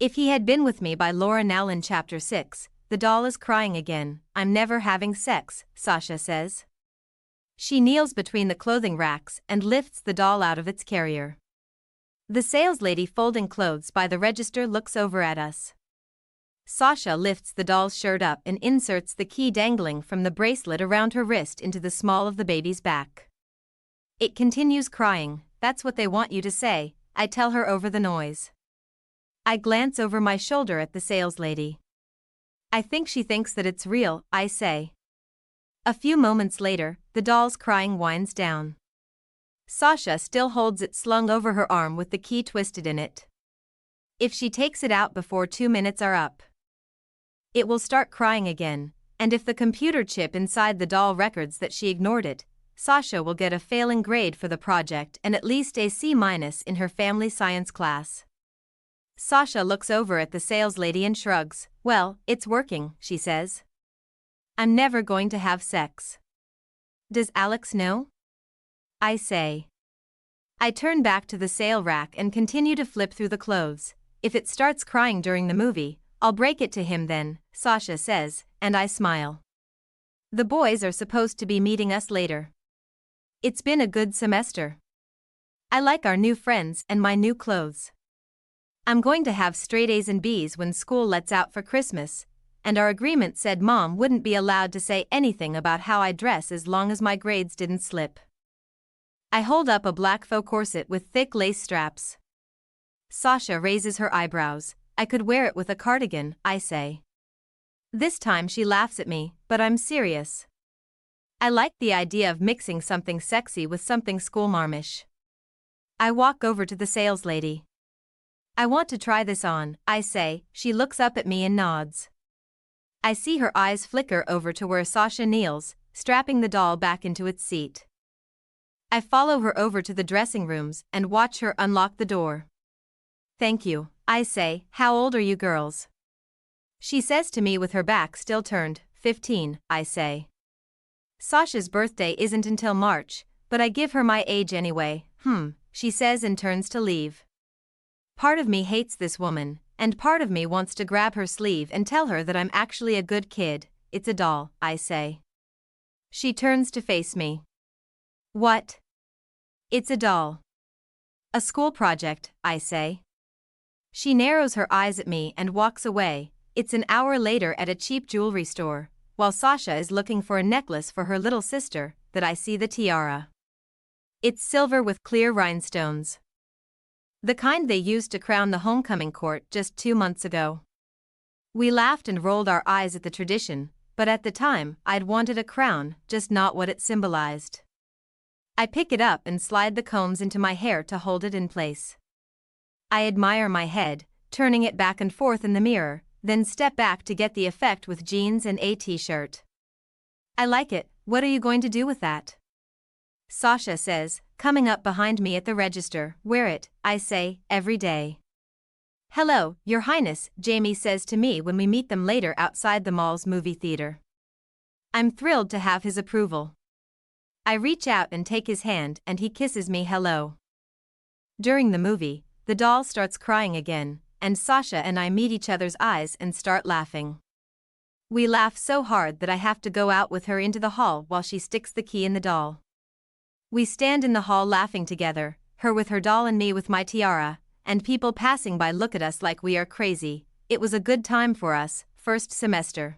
If He Had Been With Me by Laura Nowlin. Chapter 6. The doll is crying again. I'm never having sex, Sasha says. She kneels between the clothing racks and lifts the doll out of its carrier. The saleslady folding clothes by the register looks over at us. Sasha lifts the doll's shirt up and inserts the key dangling from the bracelet around her wrist into the small of the baby's back. It continues crying. That's what they want you to say, I tell her over the noise. I glance over my shoulder at the saleslady. I think she thinks that it's real, I say. A few moments later, the doll's crying winds down. Sasha still holds it slung over her arm with the key twisted in it. If she takes it out before 2 minutes are up, it will start crying again, and if the computer chip inside the doll records that she ignored it, Sasha will get a failing grade for the project and at least a C- in her family science class. Sasha looks over at the saleslady and shrugs. Well, it's working, she says. I'm never going to have sex. Does Alex know? I say. I turn back to the sale rack and continue to flip through the clothes. If it starts crying during the movie, I'll break it to him then, Sasha says, and I smile. The boys are supposed to be meeting us later. It's been a good semester. I like our new friends and my new clothes. I'm going to have straight A's and B's when school lets out for Christmas, and our agreement said Mom wouldn't be allowed to say anything about how I dress as long as my grades didn't slip. I hold up a black faux corset with thick lace straps. Sasha raises her eyebrows. I could wear it with a cardigan, I say. This time she laughs at me, but I'm serious. I like the idea of mixing something sexy with something schoolmarmish. I walk over to the saleslady. I want to try this on, I say. She looks up at me and nods. I see her eyes flicker over to where Sasha kneels, strapping the doll back into its seat. I follow her over to the dressing rooms and watch her unlock the door. Thank you, I say. How old are you girls? She says to me with her back still turned. 15, I say. Sasha's birthday isn't until March, but I give her my age anyway. She says and turns to leave. Part of me hates this woman, and part of me wants to grab her sleeve and tell her that I'm actually a good kid. It's a doll, I say. She turns to face me. What? It's a doll. A school project, I say. She narrows her eyes at me and walks away. It's an hour later at a cheap jewelry store, while Sasha is looking for a necklace for her little sister, that I see the tiara. It's silver with clear rhinestones. The kind they used to crown the homecoming court just 2 months ago. We laughed and rolled our eyes at the tradition, but at the time, I'd wanted a crown, just not what it symbolized. I pick it up and slide the combs into my hair to hold it in place. I admire my head, turning it back and forth in the mirror, then step back to get the effect with jeans and a t-shirt. I like it. What are you going to do with that? Sasha says, coming up behind me at the register. Wear it, I say, every day. Hello, Your Highness, Jamie says to me when we meet them later outside the mall's movie theater. I'm thrilled to have his approval. I reach out and take his hand and he kisses me hello. During the movie, the doll starts crying again, and Sasha and I meet each other's eyes and start laughing. We laugh so hard that I have to go out with her into the hall while she sticks the key in the doll. We stand in the hall laughing together, her with her doll and me with my tiara, and people passing by look at us like we are crazy. It was a good time for us, first semester.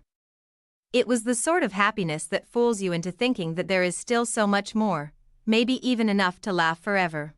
It was the sort of happiness that fools you into thinking that there is still so much more, maybe even enough to laugh forever.